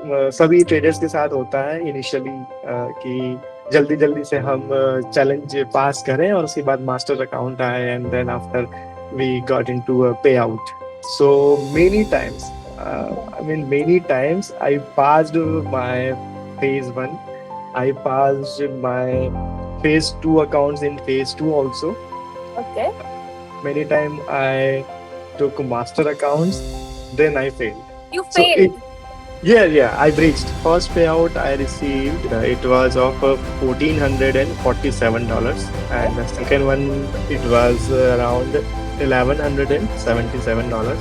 सभी ट्रेडर्स के साथ होता है इनिशियली कि जल्दी जल्दी से हम चैलेंज पास करें और उसके बाद मास्टर अकाउंट आए and then after we got into a pay out. So many times, I mean, many times I passed my phase one. I passed my phase two accounts in phase two also. Okay. Many times I took master accounts, then I failed. You So it, failed. yeah, I breached. First payout I received, it was of $1,447, Okay. and the second one it was around $1,177,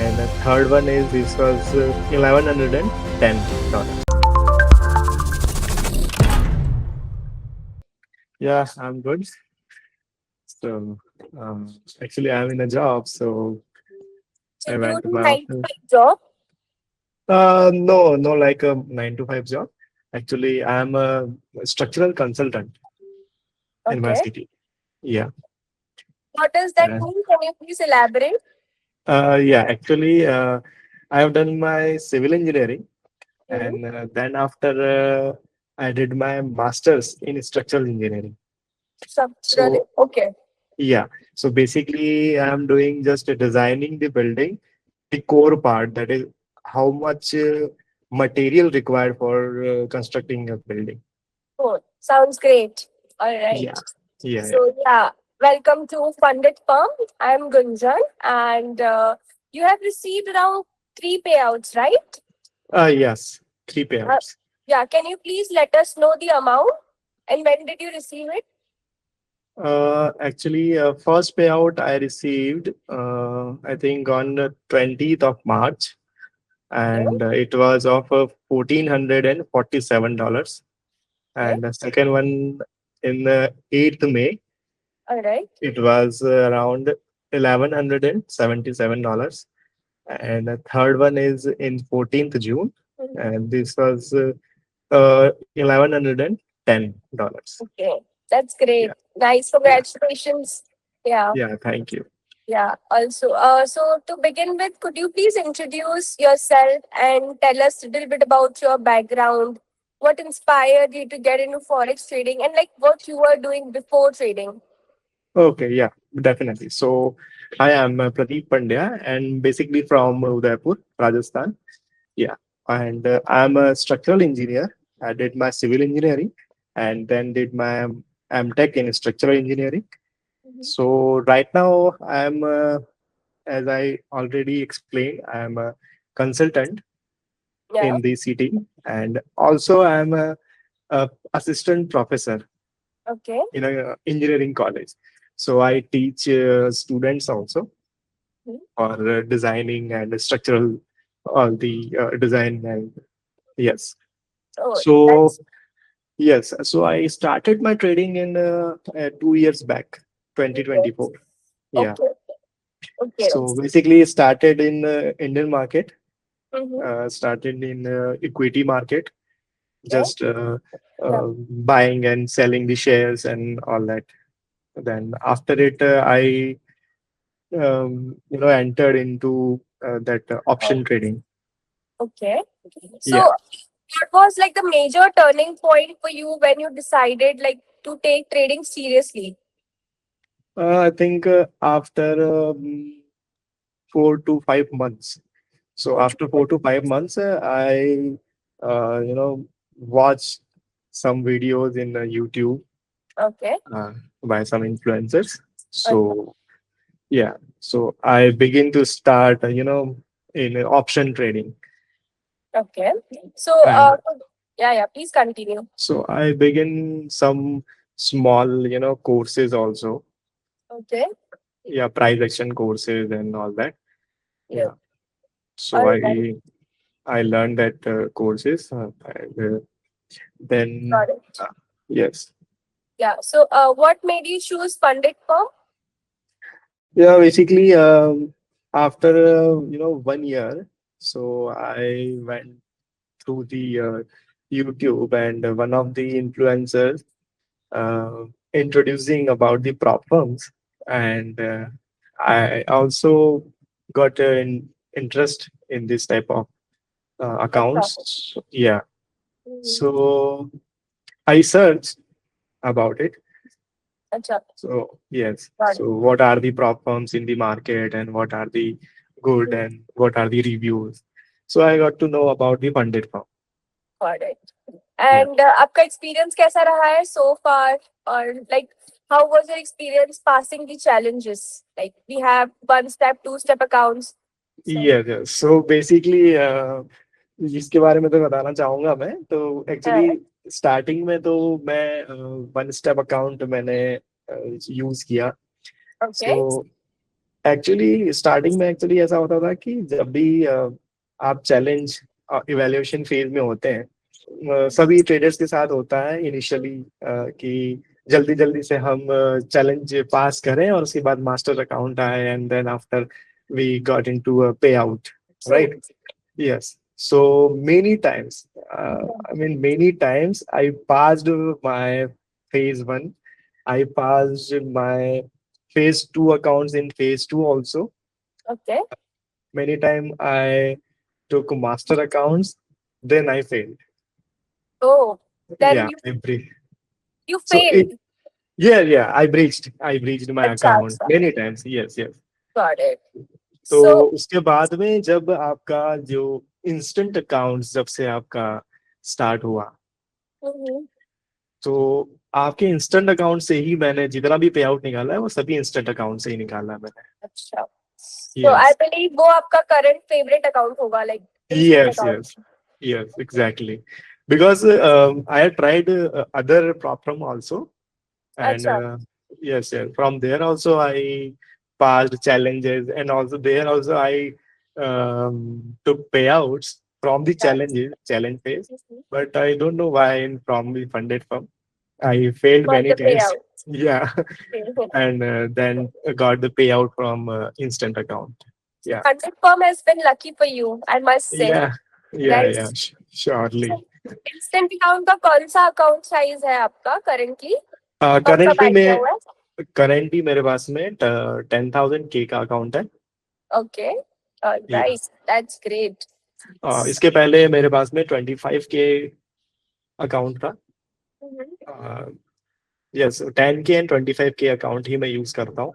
and the third one is this was $1,110. Yeah, I'm good. So actually, I'm in a job, so So I do you went to do my 9 to 5 office. job? No, no, like a 9 to 5 job. Actually, I'm a structural consultant in my Okay. city. Yeah. What does that Uh, mean? Can you please elaborate? yeah, actually, I have done my civil engineering, Hmm. and then after I did my master's in structural engineering. Structural. So, Okay. yeah, so basically, I'm doing just designing the building, the core part, that is how much material required for constructing a building. Oh, sounds great. All right. Yeah, yeah, yeah. So yeah, welcome to Funded Firm. I'm Gunjan, and you have received around 3 payouts, right? Yes, three Uh, payouts. yeah. Can you please let us know the amount and when did you receive it? Actually, first payout I received, I think on the 20th of March, Okay. and it was of $1,447. Okay. And the second one in the 8th May, All right. it was around $1,177. And the third one is in 14th June, Mhm. and this was $1,110. Okay. That's Yeah, great. Nice. yeah, Congratulations. Yeah. yeah. Thank you. Yeah. Also, so to begin with, could you please introduce yourself and tell us a little bit about your background? What inspired you to get into forex trading and like what you were doing before trading? Okay, yeah, definitely. So I am Pradeep Pandya and basically from Udaipur, Rajasthan. Yeah, and I'm a structural engineer. I did my civil engineering and then did my MTech in structural engineering. Mhm. So right now I'm, as I already explained, I'm a consultant Yeah. in the city, and also I'm a assistant professor Okay. in a engineering college. So I teach students also Mhm. for designing and structural, all the design and yes. Oh, So that's yes, so I started my trading in 2 years back, yes. 2024. Yeah. Okay. Okay. So basically started in Indian market, Mm-hmm. started in equity market, Yeah. just Yeah. buying and selling the shares and all that. Then after it, I entered into that Oh, option trading. okay. So, Yeah. what was like the major turning point for you when you decided like to take trading seriously? I think after 4 to 5 months. So Okay. after 4 to 5 months, I watched some videos in YouTube Okay. uh, by some influencers. Okay. So yeah, so I begin to start in option trading, Okay. So, and yeah, yeah. Please continue. so I begin some small courses also. Okay. Yeah, price action courses and all that. Yeah. Yeah. So All right. I learned that courses, and then Got it. uh, yes, Yeah. So, what made you choose Pandit firm? yeah. Basically, after 1 year, so I went through the YouTube, and one of the influencers introducing about the prop firms, and I also got an interest in this type of अच्छा। accounts. Yeah. Hmm, So I searched about it. अच्छा। So yes. got So what are the prop firms in the market and what are the good it, and what are the reviews? So I got to know about the funded firm. got it. Yeah. And आपका experience कैसा रहा है so far? Or like, how was your experience passing the challenges? Like, we have one step, two step accounts. So, Yes, yes. So basically इसके बारे में तो बताना चाहूंगा मैं तो uh, एक्चुअली स्टार्टिंग में तो मैं वन स्टेप अकाउंट मैंने यूज किया. सो okay. एक्चुअली स्टार्टिंग में एक्चुअली ऐसा होता था कि जब भी आप चैलेंज इवैल्यूएशन फेज में होते हैं, सभी ट्रेडर्स के साथ होता है इनिशियली कि जल्दी जल्दी से हम चैलेंज पास करें और उसके बाद मास्टर अकाउंट आए and then after we got into a pay out, True. Right. Yes. So many times, I mean, many times I passed my phase one. I passed my phase two accounts in phase two also. Okay. Many time I took master accounts, then I failed. Oh, then Yeah, I breached. you So failed. yeah, I breached my अच्छा, account अच्छा. many times. Yes, yes. Got it. तो So, उसके बाद में जब आपका जो instant accounts जब से आपका स्टार्ट हुआ, mhm. तो आपके इंस्टेंट अकाउंट से ही मैंने जितना भी पे आउट निकाला है वो सभी इंस्टेंट अकाउंट से ही निकाला है मैंने. अच्छा. So I यस, believe वो आपका current favorite account होगा, like instant yes, account. Yes, yes, exactly. Because I had tried other prop firm also, and अच्छा. yes, yes, from there also I passed challenges, and also there also I took payouts from the challenge phase, Mhm. but I don't know why from the funded firm I failed Got many the times. payout. Yeah. And then got the payout from instant account. Yeah. 100 firm has been lucky for you, I must say. Yeah, yeah, Right? yeah, surely. So, instant account का कौन सा account size है आपका currently? कौन सा Currently buy किया में हुआ है? currently मेरे पास में 10,000 K का अकाउंट है. Okay. All Yeah. right. That's great. इसके पहले मेरे पास में 25K अकाउंट था. Mhm. Yes, 10K and 25K account ही मैं यूज करता हूँ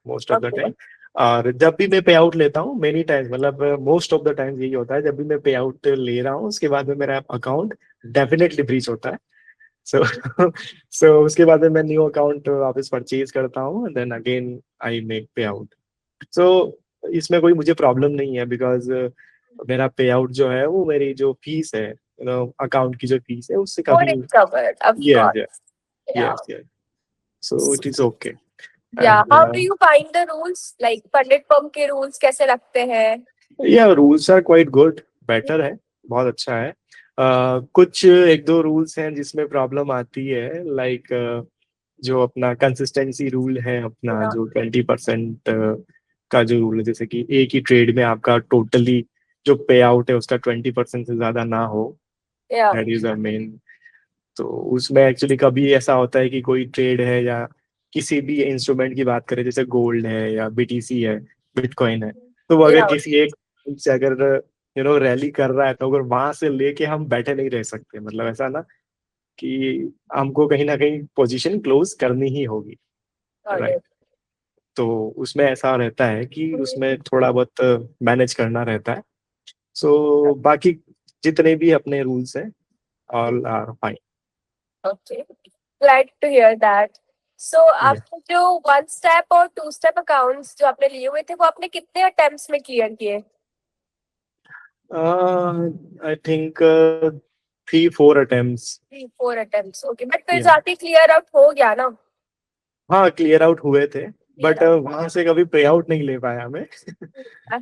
most of the Okay. Time. और जब भी मैं पे आउट लेता हूँ मेनी टाइम्स, मतलब मोस्ट ऑफ द टाइम्स यही होता है, जब भी मैं पे आउट ले रहा हूँ उसके बाद में मेरा अकाउंट डेफिनेटली ब्रीच होता है. सो सो उसके बाद में मैं न्यू अकाउंट वापस परचेज करता हूँ and then again I make pay out. So इसमें कोई मुझे प्रॉब्लम नहीं है बिकॉज मेरा पे आउट जो है वो मेरी जो फीस है, अकाउंट की जो फीस है उससे Got कभी. it covered, of yes, course. Yeah. Yes, yes. So it is okay. Yeah. And How do you find the rules? Like funded firm के rules कैसे लगते हैं? या rules are quite good, better है, बहुत अच्छा है. कुछ एक दो रूल्स हैं जिसमें प्रॉब्लम आती है, लाइक जो अपना कंसिस्टेंसी रूल है, अपना Yeah. जो 20% का जो रूल है, जैसे कि एक ही ट्रेड में आपका टोटली जो पे आउट है उसका 20% से ज्यादा ना हो. Yeah. That is the main. तो उसमें एक्चुअली कभी ऐसा होता है कि कोई ट्रेड है या किसी भी इंस्ट्रूमेंट की बात करें, जैसे गोल्ड है या बीटीसी है, बिटकॉइन है, तो वो अगर Yeah. किसी एक से अगर रैली कर रहा है तो अगर वहां से लेके हम बैठे नहीं रह सकते, मतलब ऐसा ना कि हमको कहीं ना कहीं पोजीशन क्लोज करनी ही होगी, Got राइट. it. तो उसमें ऐसा रहता है कि उसमें थोड़ा बहुत मैनेज करना रहता है. सो बाकी जितने भी अपने रूल्स हैं all are fine. Okay. Glad to hear that. So आपने जो वन स्टेप और टू स्टेप अकाउंट्स जो आपने लिए हुए थे वो आपने कितने अटेम्प्ट्स में क्लियर किए? I think 3-4 attempts. 3-4 attempts. Okay, but फिर या, जाके क्लियर आउट हो गया ना? हाँ, क्लियर आउट हुए थे, क्लियर बट आउट. वहां से कभी पे आउट नहीं ले पाया मैं.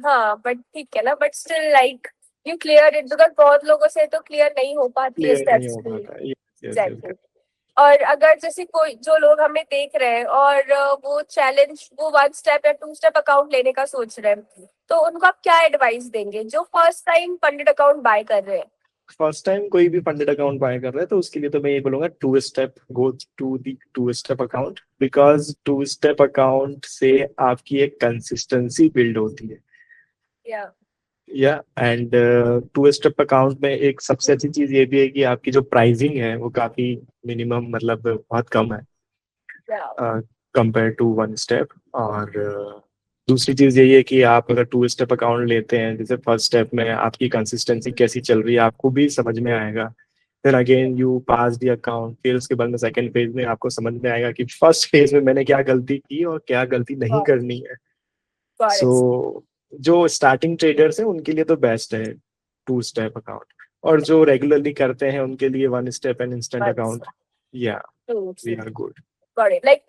हाँ, बट ठीक है ना, but still like you clear it because बहुत लोगों से तो क्लियर नहीं हो पाती है क्लियर नहीं स्टेप्स हो भी. पाता. Yes, yes, exactly. यस. और अगर जैसे कोई जो लोग हमें देख रहे हैं और वो चैलेंज वो वन स्टेप या टू स्टेप अकाउंट लेने का सोच रहे हैं, तो उनको आप क्या एडवाइस देंगे जो first time funded account by कर रहे हैं? फर्स्ट टाइम कोई भी फंडेड अकाउंट बाय कर रहा है तो उसके लिए तो मैं ये बोलूंगा, two step, go to the two step account, because two step account से आपकी एक कंसिस्टेंसी बिल्ड होती है. या. या एंड टू स्टेप अकाउंट में एक सबसे अच्छी चीज ये भी है कि आपकी जो प्राइसिंग है वो काफी मिनिमम, मतलब बहुत कम है Yeah. Compare to one step. और दूसरी चीज यही है कि आप अगर टू स्टेप अकाउंट लेते हैं, जैसे फर्स्ट स्टेप में आपकी कंसिस्टेंसी कैसी चल रही है आपको भी समझ में आएगा। फिर again you pass the account, फिर उसके बाद में सेकंड फेज में आपको समझ में आएगा कि फर्स्ट फेज में मैंने क्या गलती की और क्या गलती नहीं Got करनी है। got it. सो जो स्टार्टिंग ट्रेडर्स हैं उनके लिए तो बेस्ट है टू स्टेप अकाउंट, और जो रेगुलरली करते हैं उनके लिए one step and instant That's account. या true, we true. Are good. Got it. Like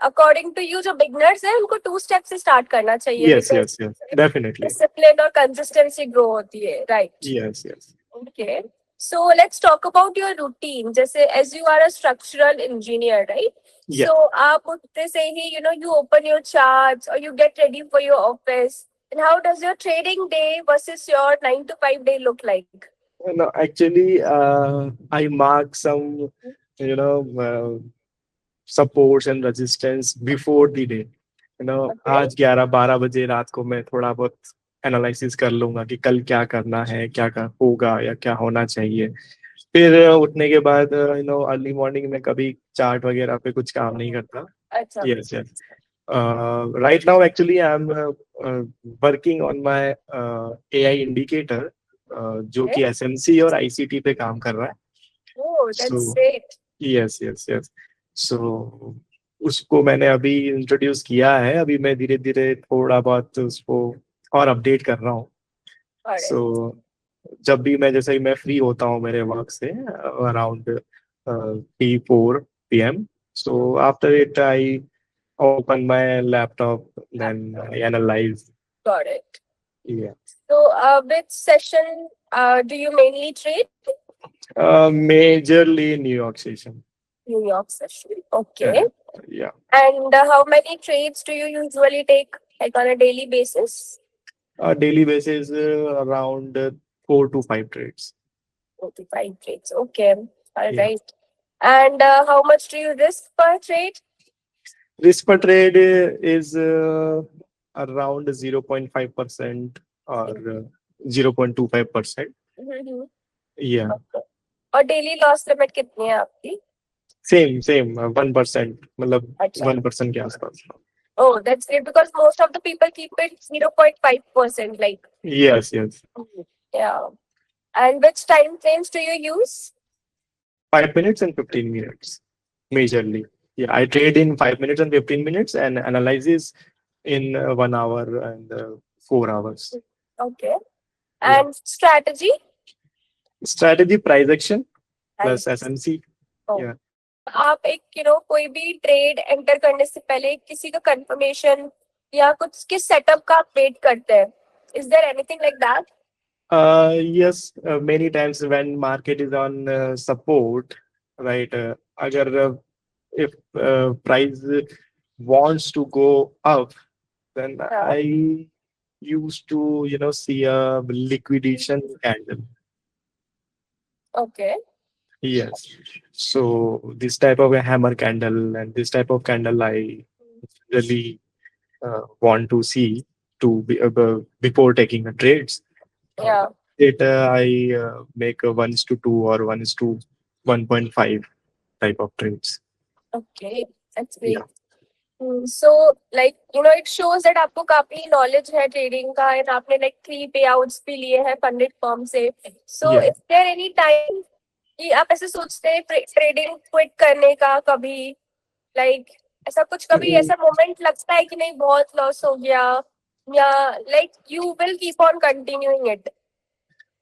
according to you, जो beginners हैं उनको 2 steps से start करना चाहिए yes because yes yes, definitely. discipline और consistency grow होती है, right? Yes yes. Okay. So let's talk about your routine. जैसे as you are a structural engineer, right? या So आप उठते से ही, you open your charts or you get ready for your office. And how does your trading day versus your 9 to 5 day look like? no, actually I mark some, you know, supports and resistance before the day, Okay. आज 11-12 बजे रात को मैं थोड़ा बहुत analysis कर लूंगा कि कल क्या करना है, क्या होगा या क्या होना चाहिए। फिर उठने के बाद अर्ली मॉर्निंग में कभी चार्ट वगैरह पे कुछ काम नहीं करता। अच्छा. Yes yes. Right now actually I am working on my AI indicator, जो Okay. कि एसएमसी और आईसीटी पे काम कर रहा है। Oh, so that's great. Yes yes yes. So उसको मैंने अभी इंट्रोड्यूस किया है, अभी मैं धीरे धीरे थोड़ा बहुत उसको और अपडेट कर रहा हूँ। Got it. सो जब भी मैं, जैसे ही मैं फ्री होता हूँ मेरे वर्क से around 3-4 p.m. So after it I open my laptop, then I analyze. Got it. Yeah. So, which session do you mainly trade? Majorly New York session. New York session. Okay. Yeah. Yeah. And how many trades do you usually take, like on a daily basis? Daily basis around 4 to 5 trades. 45 trades. Okay. All Yeah. right. And how much do you risk per trade? Risk per trade is around 0.5% or 0.25%. Mm-hmm. Yeah. Okay. और daily loss limit कितनी है आपकी? Same 1%, मतलब अच्छा. 1% के आसपास। Oh, that's great because most of the people keep it 0.5%, like. Yes, yes. Yeah. And which time frames do you use? 5 minutes and 15 minutes, majorly. Yeah, I trade in 5 minutes and 15 minutes and analysis in 1 hour and 4 hours. Okay. Yeah. And strategy? Strategy, price action plus And SMC. oh. Yeah. आप एक कोई भी trade enter करने से पहले किसी का confirmation या कुछ के सेटअप का आप वेट करते हैं? Is there anything like that? Yes, many times when market is on support, right? Agar if price wants to go up, then I used to, see a liquidation candle. Okay. Yes. So this type of a hammer candle and this type of candle I really want to see to be before taking a trades. Yeah. It I make a 1:2 or 1:1.5 type of trades. Okay. That's Yeah. great. So like it shows that आपको काफी knowledge है trading का and आपने like 3 payouts भी लिए हैं funded firm से. So Yeah. is there any time कि आप ऐसे सोचते हैं ट्रेडिंग क्विट करने का कभी, लाइक ऐसा कुछ कभी ऐसा मोमेंट लगता है कि नहीं बहुत लॉस हो गया, या like you will keep on continuing it?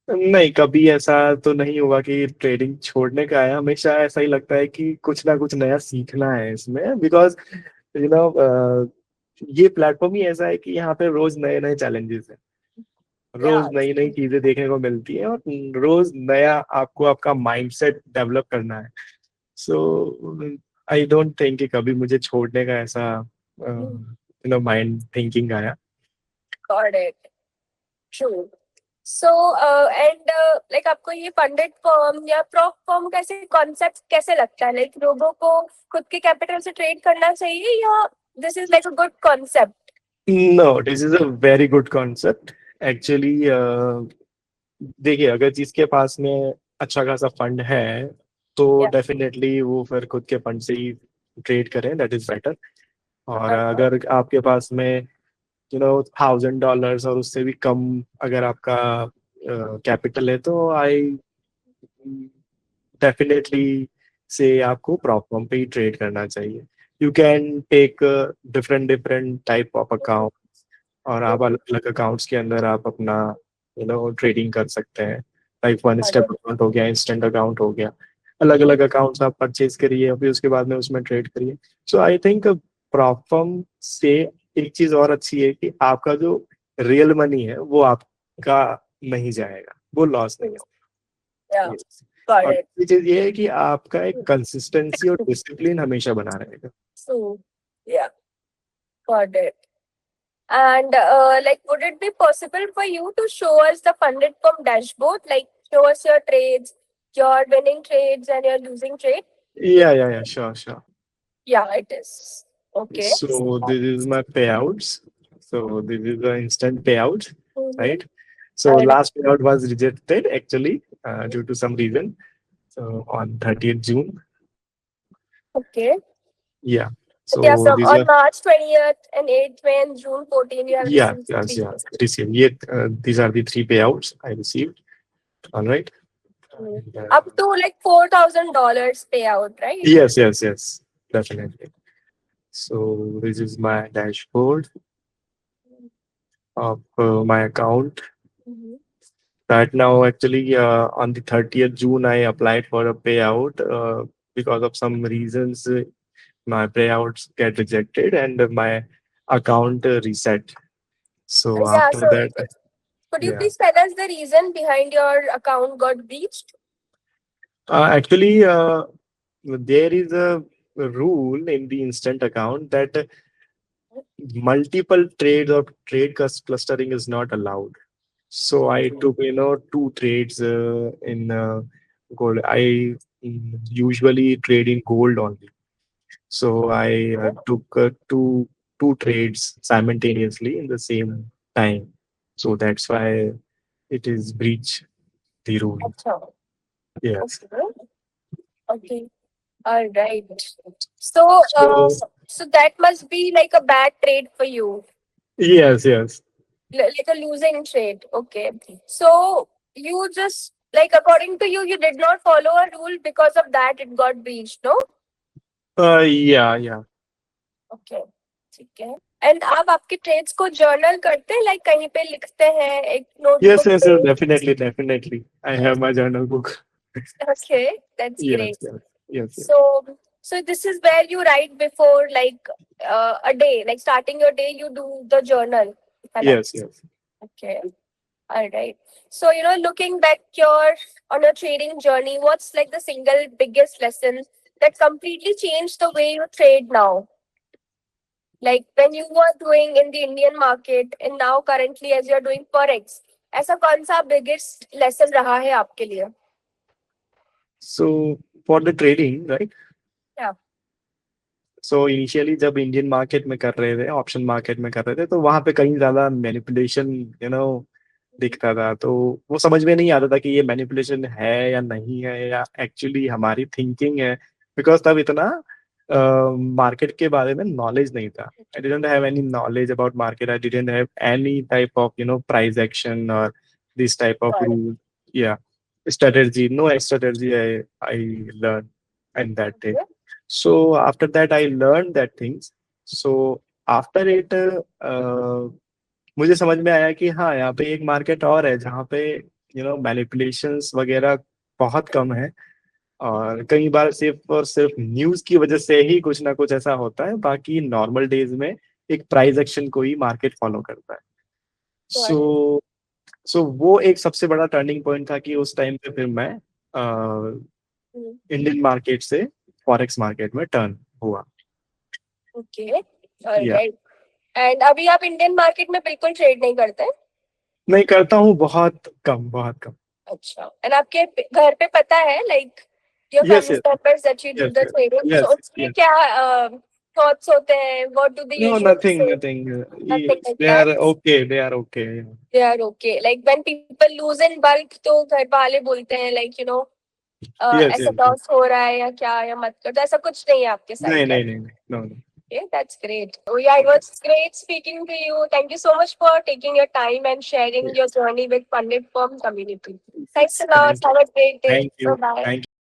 नहीं, कभी ऐसा तो नहीं हुआ कि ट्रेडिंग छोड़ने का है। हमेशा ऐसा ही लगता है कि कुछ ना कुछ नया सीखना है इसमें, बिकॉज यू नो ये प्लेटफॉर्म ही ऐसा है कि यहाँ पे रोज नए नए चैलेंजेस हैं, रोज नई नई चीजें देखने को मिलती है और रोज नया आपको आपका माइंडसेट डेवलप करना है। सो आई डोंट थिंक कि कभी मुझे छोड़ने का ऐसा माइंड थिंकिंग आया। Got it. True. So and like आपको ये फंडेड फर्म या प्रॉप फर्म कैसे कॉन्सेप्ट कैसे लगता है? लाइक लोगों को खुद के कैपिटल से ट्रेड करना चाहिए या this is like a good concept? No, this is a very good concept. Actually देखिए, अगर जिसके पास में अच्छा खासा फंड है तो Yeah. डेफिनेटली वो फिर खुद के फंड से ही ट्रेड करें, दैट इज बेटर। और Uh-huh. अगर आपके पास में $1,000 और उससे भी कम अगर आपका कैपिटल है तो आई डेफिनेटली से आपको प्रॉप फॉर्म पे ही ट्रेड करना चाहिए। You can take different different type of account, और आप अलग अलग अकाउंट्स के अंदर आप अपना ट्रेडिंग कर सकते हैं। Like one Got step it. Account हो गया, इंस्टेंट अकाउंट हो गया, अलग अलग अकाउंट्स आप परचेज करिए, फिर उसके बाद में उसमें ट्रेड करिए। सो आई थिंक प्रॉपफर्म से एक चीज और अच्छी है कि आपका जो रियल मनी है वो आपका नहीं जाएगा, वो लॉस नहीं होगा। Yeah. Yes. Got और it. दूसरी चीज ये है कि आपका एक कंसिस्टेंसी और डिसिप्लिन हमेशा बना रहेगा। So, yeah, got it. And like, would it be possible for you to show us the funded firm dashboard? Like, show us your trades, your winning trades, and your losing trade? Yeah, sure, sure. Yeah, it is. Okay. So this is my payouts. So this is the instant payout, Mm-hmm. right? So And last payout was rejected actually due to some reason. So on 30th June. okay. Yeah. So, yeah, So from these on are, March 20th and 8th May and June 14, you have yeah, received yes, three. yeah, received. Yeah, these are the three payouts I received. All right. Mm. And, Up to like $4,000 payout, right? yes, definitely. So this is my dashboard of my account. Mm-hmm. Right now, actually, on the 30th June, I applied for a payout. Because of some reasons, my payouts get rejected and my account reset. So Yeah, after so that, could you yeah. please tell us the reason behind your account got breached? Actually, there is a rule in the instant account that multiple trades or clustering is not allowed. So I took, two trades in gold. I usually trade in gold only. So I took two trades simultaneously in the same time. So that's why it is breach the rule. Acha. Yes. Okay. Okay. All right. So, So so that must be like a bad trade for you, yes. like a losing trade. Okay. So you just like according to you, you did not follow a rule because of that it got breached, no? Yeah. Okay. ठीक है. And आप आपके trades को journal करते हैं, like कहीं पे लिखते हैं एक Yes, नोटबुक yes, पे? yes, definitely. I have my journal book. Okay, that's Yes, great. yes. So, so this is where you write before like a day, like starting your day, you do the journal. Correct? Yes. Okay. All right. So, looking back on your trading journey, what's like the single biggest lesson that completely changed the way you trade now? Like when you were doing in the Indian market and now currently as you're doing forex, ऐसा कौन सा biggest lesson रहा है आपके लिए? So for the trading, right? Yeah. So initially जब Indian market में कर रहे थे, ऑप्शन मार्केट में कर रहे थे, तो वहां पे कहीं ज्यादा मैनिपुलेशन दिखता था। तो वो समझ में नहीं आता था कि ये मैनिपुलेशन है या नहीं है, या एक्चुअली हमारी थिंकिंग है। बिकॉज तब इतना मार्केट के बारे में नॉलेज नहीं था। I didn't have any knowledge about market, I didn't have any type of price action और this type of Got it. Rule या strategy. No strategy I learned in that day. Okay. So after that I learned that things. So after it मुझे समझ में आया कि हाँ, यहाँ पे एक मार्केट और है जहाँ पे मैनिपुलेशंस वगैरह बहुत कम है। और कई बार सिर्फ और सिर्फ न्यूज की वजह से ही कुछ ना कुछ ऐसा होता है, बाकी नॉर्मल डेज में एक प्राइस एक्शन को ही मार्केट फॉलो करता है। Got it. सो वो एक सबसे बड़ा टर्निंग पॉइंट था कि उस टाइम पे फिर मैं Hmm. इंडियन मार्केट से फॉरेक्स मार्केट में टर्न हुआ। Okay. All या right. And अभी आप इंडियन मार्केट में बिल्कुल ट्रेड नहीं करते? नहीं करता हूँ, बहुत कम। अच्छा. And आपके घर पे पता है, like your yes family members that you do yes the trading? So yes उसमें क्या thoughts होते हैं? What do they No, usually say? nothing. Nothing like They that. are okay. They are okay. They are okay. Like when people lose in bulk, तो घर वाले बोलते हैं like Yes, ऐसा yes, yes. लॉस हो रहा है या क्या या मत कर, तो ऐसा कुछ नहीं है आपके साइड नहीं का? नहीं नहीं नहीं, no, no. Okay, that's great. Oh yeah, it was great speaking to you. Thank you so much for taking your time and sharing your journey with Pandit Firm community. Thanks a lot. Thank you. Have a great day. Thank you. Bye bye. Thank you.